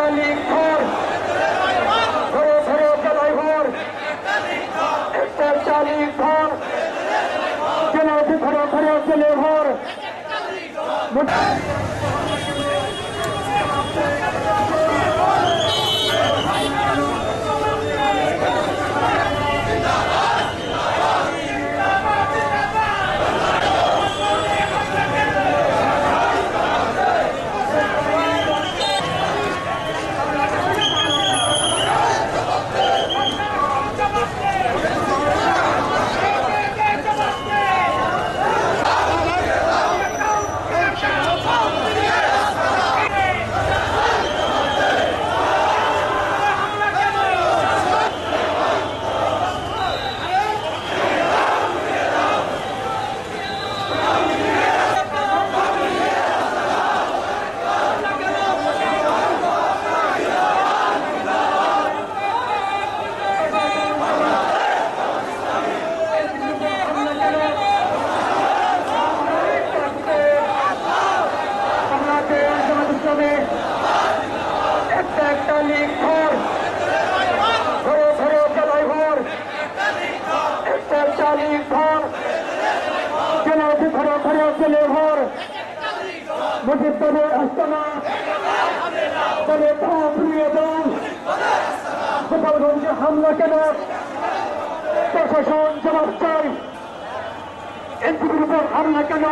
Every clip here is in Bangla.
লীগ ঘর ঘরে ঘরে জেলায় ঘর একটা লীগ ঘর জেলায় ঘরে ঘরে জেলে ঘর একটা লীগ ঘর ঘরে ঘরে জেলায় ঘর একটা লীগ ঘর জেলায় ঘরে ঘরে জেলে ঘর মুজিববাদের আস্তানা বলে প্রিয় দল গোপালগঞ্জে হামলা কেন প্রশাসন জবাব চাই এনসিপির উপর হামলা কেন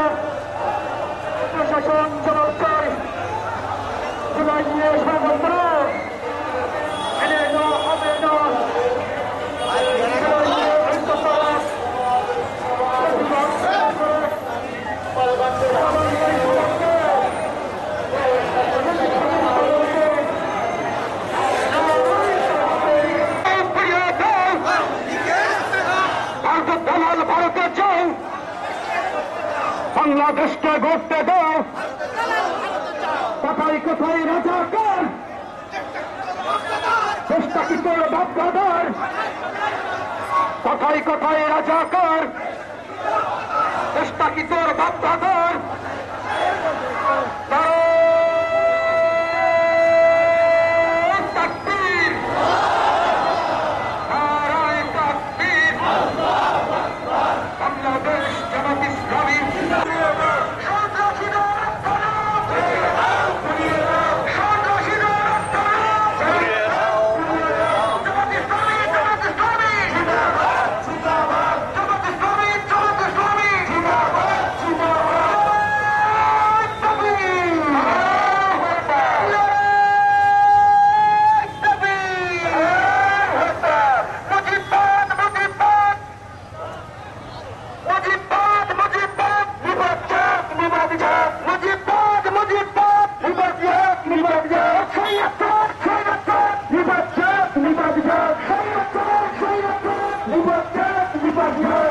প্রশাসন জবাব চাই জুলাই নিয়ে ষড়যন্ত্র এনে না হবে না ভারতের চাও বাংলাদেশকে গড়তে দাও কোথায় কোথায় রাজাকার চেষ্টা কি তোর বাপদাদার কোথায় কোথায় রাজাকার চেষ্টা কি তোর বাপদাদার Libertad,